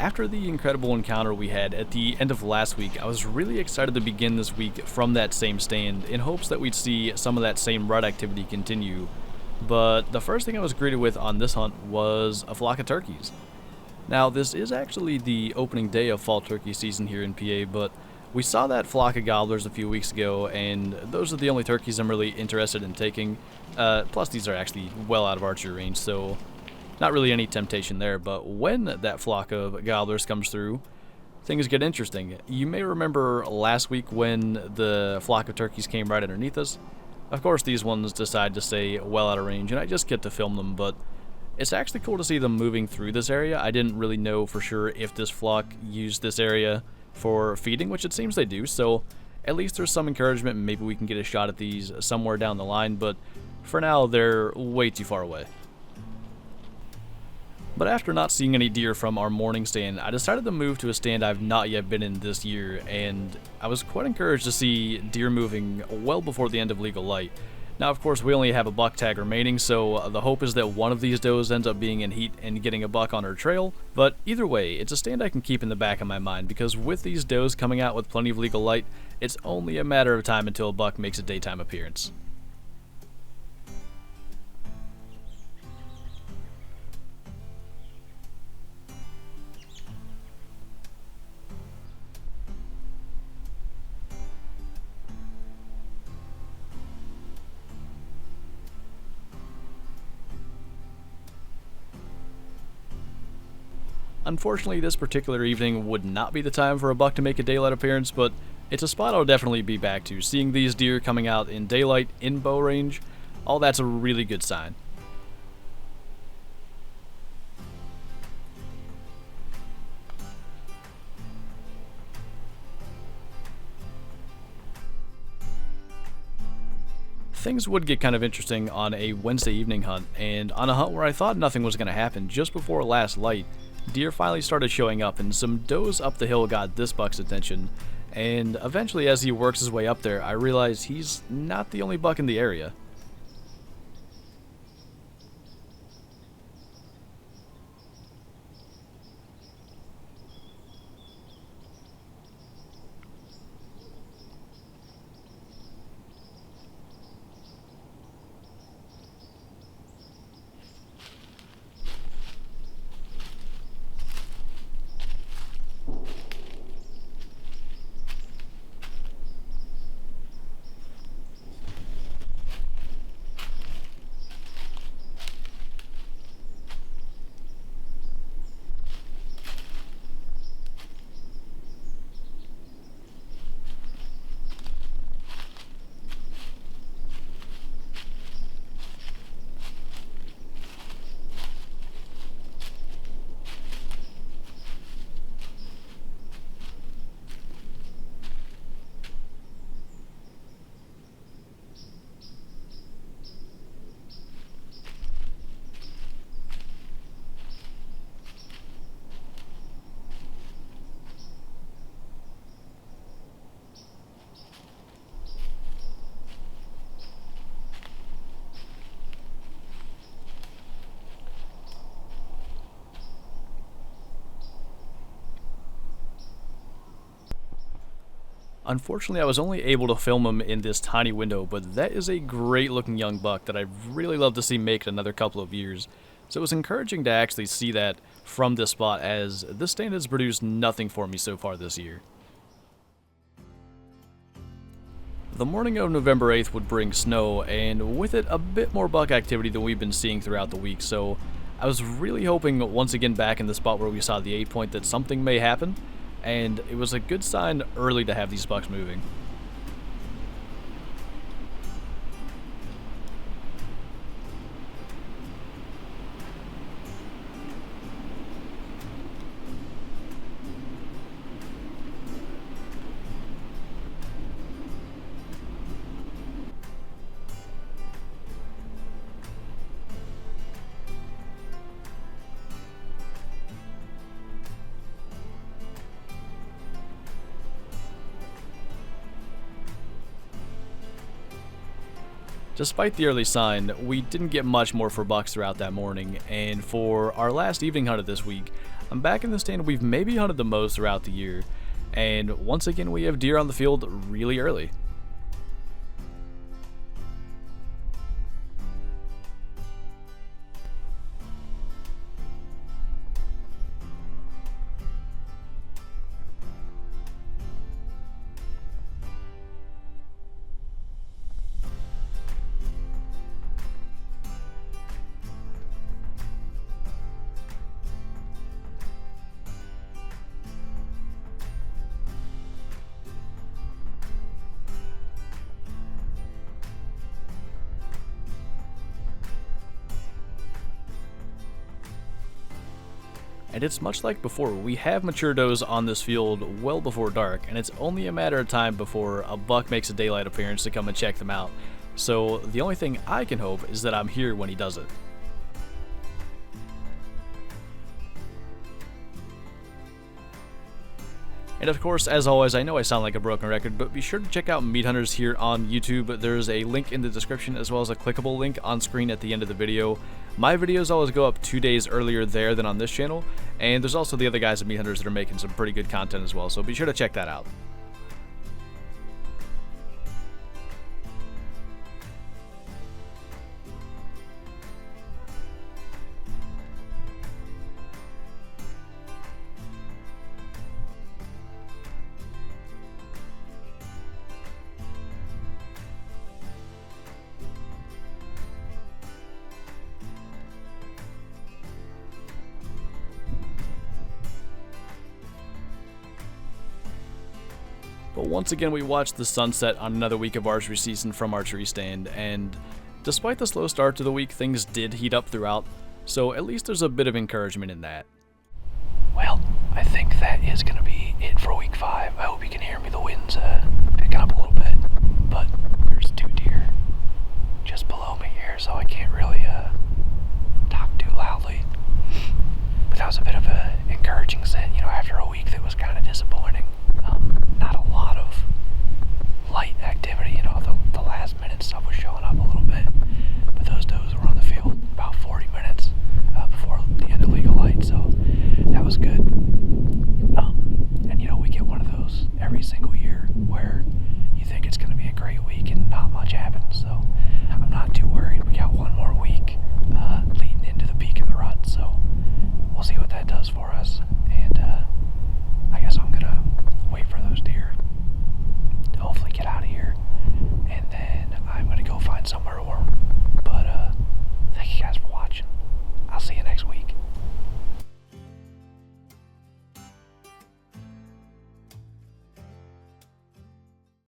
After the incredible encounter we had at the end of last week, I was really excited to begin this week from that same stand in hopes that we'd see some of that same rut activity continue. But the first thing I was greeted with on this hunt was a flock of turkeys. Now, this is actually the opening day of fall turkey season here in PA, but we saw that flock of gobblers a few weeks ago, and those are the only turkeys I'm really interested in taking. Plus, these are actually well out of archery range, so not really any temptation there. But when that flock of gobblers comes through, things get interesting. You may remember last week when the flock of turkeys came right underneath us. Of course, these ones decide to stay well out of range, and I just get to film them, but it's actually cool to see them moving through this area. I didn't really know for sure if this flock used this area for feeding, which it seems they do, so at least there's some encouragement, and maybe we can get a shot at these somewhere down the line, but for now, they're way too far away. But after not seeing any deer from our morning stand, I decided to move to a stand I've not yet been in this year, and I was quite encouraged to see deer moving well before the end of legal light. Now, of course, we only have a buck tag remaining, so the hope is that one of these does ends up being in heat and getting a buck on her trail, but either way, it's a stand I can keep in the back of my mind, because with these does coming out with plenty of legal light, it's only a matter of time until a buck makes a daytime appearance. Unfortunately, this particular evening would not be the time for a buck to make a daylight appearance, but it's a spot I'll definitely be back to. Seeing these deer coming out in daylight, in bow range, all that's a really good sign. Things would get kind of interesting on a Wednesday evening hunt, and on a hunt where I thought nothing was going to happen, just before last light, deer finally started showing up, and some does up the hill got this buck's attention, and eventually as he works his way up there, I realized he's not the only buck in the area. Unfortunately, I was only able to film him in this tiny window, but that is a great looking young buck that I'd really love to see make it another couple of years. So it was encouraging to actually see that from this spot, as this stand has produced nothing for me so far this year. The morning of November 8th would bring snow, and with it a bit more buck activity than we've been seeing throughout the week, so I was really hoping once again back in the spot where we saw the 8-point that something may happen, and it was a good sign early to have these bucks moving. Despite the early sign, we didn't get much more for bucks throughout that morning, and for our last evening hunt of this week, I'm back in the stand we've maybe hunted the most throughout the year, and once again we have deer on the field really early. And it's much like before, we have mature does on this field well before dark, and it's only a matter of time before a buck makes a daylight appearance to come and check them out. So the only thing I can hope is that I'm here when he does it. And of course, as always, I know I sound like a broken record, but be sure to check out Meat Hunters here on YouTube. There's a link in the description as well as a clickable link on screen at the end of the video. My videos always go up 2 days earlier there than on this channel, and there's also the other guys at Meat Hunters that are making some pretty good content as well, so be sure to check that out. But once again, we watched the sunset on another week of archery season from Archery Stand, and despite the slow start to the week, things did heat up throughout, so at least there's a bit of encouragement in that. Well, I think that is going to be it for week 5. I hope you can hear me. The wind's